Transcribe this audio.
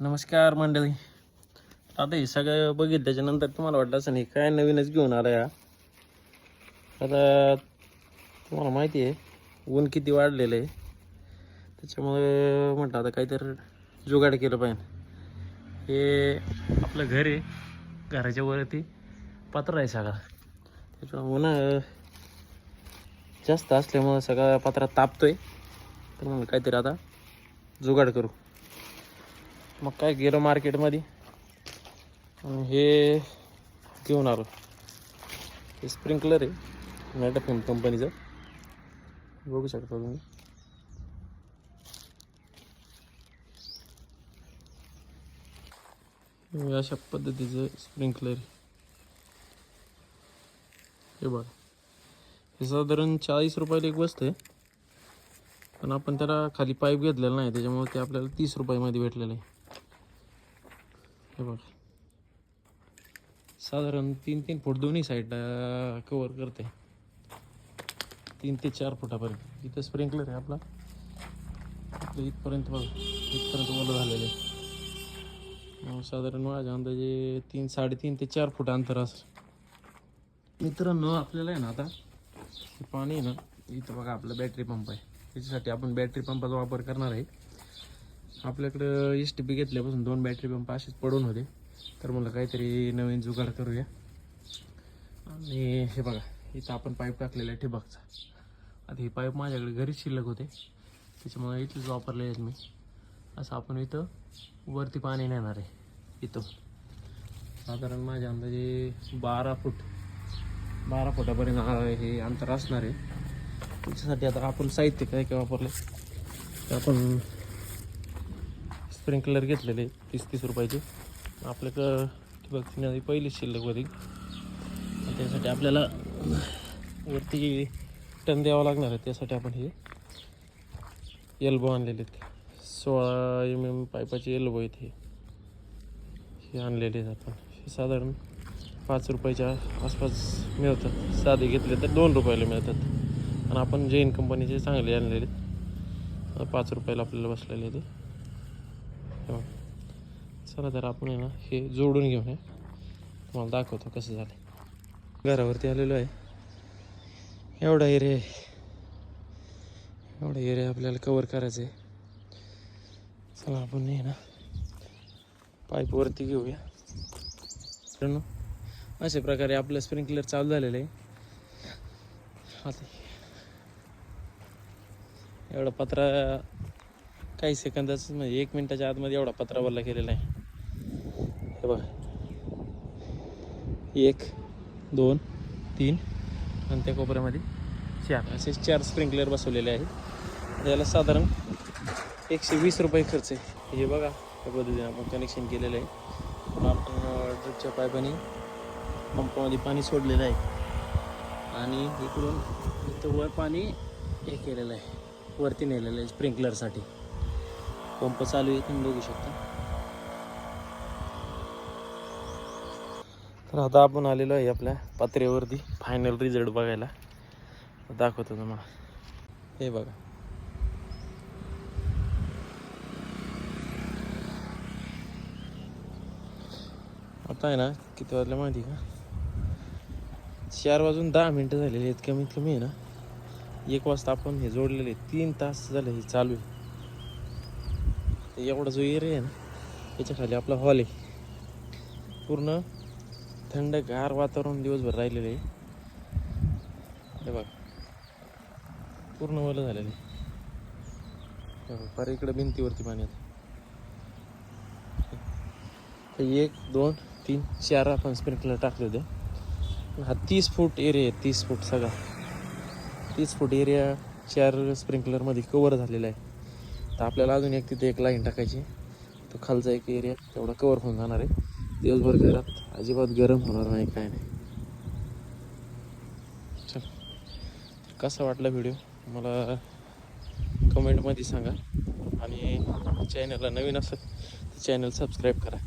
नमस्कार मंडळी. आता हे सगळं बघितलं त्याच्यानंतर तुम्हाला वाटलं असं नाही काय नवीनच घेऊन आला या. आता तुम्हाला माहिती आहे ऊन किती वाढलेलं आहे, त्याच्यामुळे म्हटलं आता काहीतरी जुगाड केलं पाहिजे. हे आपलं घर आहे, घराच्या वरती पत्रा आहे सगळा, त्याच्यामुळे ऊन जास्त असल्यामुळं सगळा पत्रा तापतोय. तर म्हणलं काहीतरी आता जुगाड करू. मग काय गेलो मार्केटमध्ये आणि हे घेऊन आलो. हे स्प्रिंकलर आहे मेटाफिम कंपनीचं, बघू शकता तुम्ही. अशा पद्धतीचं स्प्रिंकलर आहे. हे बघा, हे साधारण 40 रुपयाला एक बसतं, पण आपण त्याला खाली पाईप घेतलेला नाही त्याच्यामुळे ते आपल्याला 30 रुपयामध्ये भेटलेलं आहे. हे बघा, साधारण 3-3 फूट दोन्ही साईडला कवर करते, 3 ते 4 फुटापर्यंत. इथं स्प्रिंकलर आहे आपला इथपर्यंत बघा, इथपर्यंत ओलं झालेलं आहे. साधारण माझ्या अंदाजे 3-3.5 ते 4 फूट अंतर असं. मित्रांनो, आपल्याला आहे ना आता हे पाणी आहे ना, इथं बघा आपला बॅटरी पंप आहे, त्याच्यासाठी आपण बॅटरी पंपाचा वापर करणार आहे. आपल्याकडं STP घेतल्यापासून 2 बॅटरी पंप असेच पडून होते, तर मला काहीतरी नवीन जुगाड करूया. आणि हे बघा, इथं आपण पाईप टाकलेला आहे ठिबकचा. आता हे पाईप माझ्याकडे घरीच शिल्लक होते, त्याच्यामुळे इथेच वापरले आहेत मी. असं आपण इथं वरती पाणी नेणार आहे. इथं साधारण माझ्या अंदाजे 12 फुटापर्यंत हे अंतर असणार आहे. त्याच्यासाठी आता आपण साहित्य काय काय वापरले, तर आपण स्प्रिंकलर घेतलेले 30-30 रुपयाचे. आपल्याकडं ठिबकची नदी पहिलीच शिल्लक होती, त्यासाठी आपल्याला वरती टन द्यावं लागणार आहे. त्यासाठी आपण हे एल्बो आणलेले आहेत, 16 mm पाईपाचे एल्बो आहेत हे आणलेले आहेत आपण. हे साधारण 5 रुपयाच्या आसपास मिळतात, साधे घेतले तर 2 रुपयाला मिळतात. आणि आपण जैन कंपनीचे चांगले आणलेले आहेत, 5 रुपयाला आपल्याला बसलेले ते. चला तर आपण आहे ना हे जोडून घेऊन ये, तुम्हाला दाखवतो कसं झालं. घरावरती आलेलो आहे. एवढा एरिया आपल्याला कवर करायचं आहे. चला आपण आहे ना पाईप वरती घेऊया. अशा प्रकारे आपलं स्प्रिंकलर चालू झालेलं आहे. आता एवढा पत्रा काही सेकंदाच म्हणजे 1 मिनिटाच्या आतमध्ये एवढा पत्रा वरला केलेला आहे. हे बघा, 1, 2, 3 आणि त्या कोपऱ्यामध्ये 4 असे 4 स्प्रिंकलर बसवलेले आहेत. याला साधारण 120 रुपये खर्च आहे. हे बघा, त्या पद्धतीने आपण कनेक्शन केलेलं आहे. आपण ड्रिपच्या पाईपाने पंपामध्ये पाणी सोडलेलं आहे आणि इकडून इथं वर पाणी हे केलेलं आहे, वरती नेलेलं आहे स्प्रिंकलरसाठी. पंप चालू आहे, तुम्ही बघू शकता. तर आता आपण आलेलो आहे आपल्या पात्रेवरती फायनल रिझल्ट बघायला. दाखवतो तुम्हाला. हे बघा, आता आहे ना किती वाजले माहिती का, 4 वाजून 10 मिनटं झालेली आहेत कमीत कमी. आहे ना 1 वाजता आपण हे जोडलेले, 3 तास झाले हे चालू आहे. एवढा जो एरिया आहे ना, याच्या खाली आपला हॉल आहे. पूर्ण थंडगार वातावरण दिवसभर राहिलेलं आहे. हे बघा, पूर्ण ओलं झालेलं आहे. फार इकडं भिंतीवरती पाणी आहे. 1, 2, 3, 4 आपण स्प्रिंकलर टाकले होते. हा 30 फूट एरिया आहे, 30 फूट सगळा 30 फूट एरिया 4 स्प्रिंकलरमध्ये कवर झालेला आहे. तर आपल्याला अजून एक तिथे एक लाईन टाकायची, तो खालचा एक एरिया तेवढा कवर होऊन जाणार आहे. दिवसभर घरात अजिबात गरम होणार नाही, काय नाही. चल, कसा वाटला व्हिडिओ मला कमेंटमध्ये सांगा. आणि चॅनलला नवीन असेल तर चॅनल सबस्क्राईब करा.